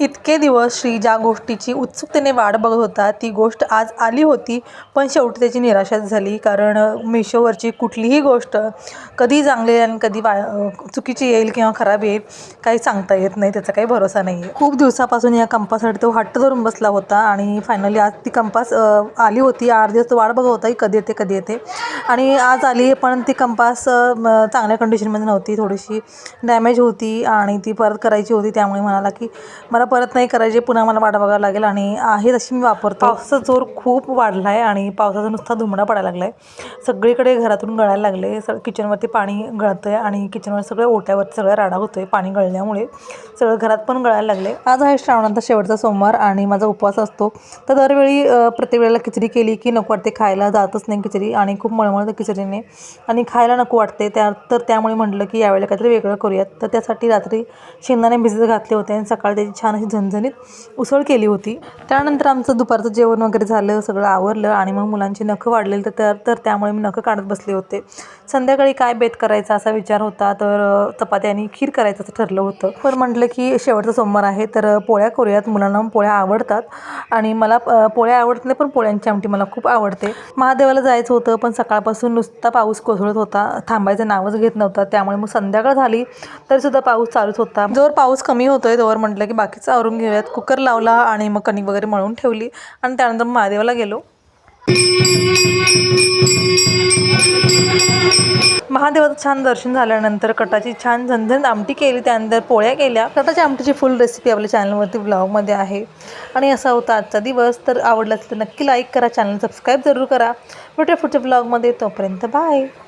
इतके दिवस श्री ज्या गोष्टीची उत्सुकतेने वाट बघत होता ती गोष्ट आज आली होती, पण शेवटी त्याची निराशाच झाली. कारण मिशोवरची कुठलीही गोष्ट कधी चांगली आणि कधी चुकीची येईल किंवा खराब येईल काही सांगता येत नाही, त्याचा काही भरोसा नाही आहे. खूप दिवसापासून या कंपासाठी तो हट्ट धरून बसला होता आणि फायनली आज ती कंपास आली होती. 8 दिवस तो वाट बघत होता की कधी येते कधी येते, आणि आज आली. पण ती कंपास चांगल्या कंडिशनमध्ये नव्हती, थोडीशी डॅमेज होती आणि ती परत करायची होती. त्यामुळे म्हणाला की मला परत नाही करायचे, पुन्हा मला वाट बघावं लागेल आणि आहे तशी मी वापरतो. पावसाचा जोर खूप वाढला आहे आणि पावसाचा नुसता धुमडा पडायला लागला आहे. सगळीकडे घरातून गळायला लागले. किचनवरती पाणी गळतं आहे आणि किचनवर सगळं ओट्यावरती सगळं राडा होतो आहे. पाणी गळल्यामुळे सगळं घरात पण गळायला लागले. आज आहे श्रावणाचा शेवटचा सोमवार आणि माझा उपवास असतो. तर दरवेळी प्रत्येक वेळेला खिचडी केली की नको वाटते, खायला जातच नाही खिचडी आणि खूप मळमळतं खिचडीने आणि खायला नको वाटते. त्यामुळे म्हटलं की यावेळेला काहीतरी वेगळं करूयात. तर त्यासाठी रात्री शेंगदाणे भिजत घातले होते आणि सकाळी त्याची छान अशी झणझणीत उसळ केली होती. त्यानंतर आमचं दुपारचं जेवण वगैरे झालं, सगळं आवरलं आणि मग मुलांची नखं वाढलेली तर त्यामुळे मी नखं काढत बसले होते. संध्याकाळी काय बेत करायचा असा विचार होता, तर चपाती आणि खीर करायचं असं ठरलं होतं. पण म्हटलं की शेवटचा सोमवार आहे तर पोळ्या करूयात. मुलांना पोळ्या आवडतात आणि मला पोळ्या आवडत नाही, पण पोळ्यांची आमटी मला खूप आवडते. महादेवाला जायचं होतं, पण सकाळपासून नुसता पाऊस कोसळत होता, थांबायचं नावच घेत नव्हता. त्यामुळे मग संध्याकाळ झाली तरीसुद्धा पाऊस चालूच होता. जोर पाऊस कमी होतोय तोवर म्हटलं की बाकीचं आवरून घेऊयात. कुकर लावला आणि मग कणिक वगैरे मळून ठेवली आणि त्यानंतर महादेवाला गेलो. महादेवाचं छान दर्शन झाल्यानंतर कटाची छान झणझणीत आमटी केली, त्यानंतर पोळ्या केल्या. कटाच्या आमटीची फुल रेसिपी आपल्या चॅनलवरती ब्लॉगमध्ये आहे. आणि असा होता आजचा दिवस. तर आवडला असेल तर नक्की लाईक करा, चॅनल सबस्क्राईब जरूर करा. भेटूया पुढच्या ब्लॉगमध्ये. तोपर्यंत बाय.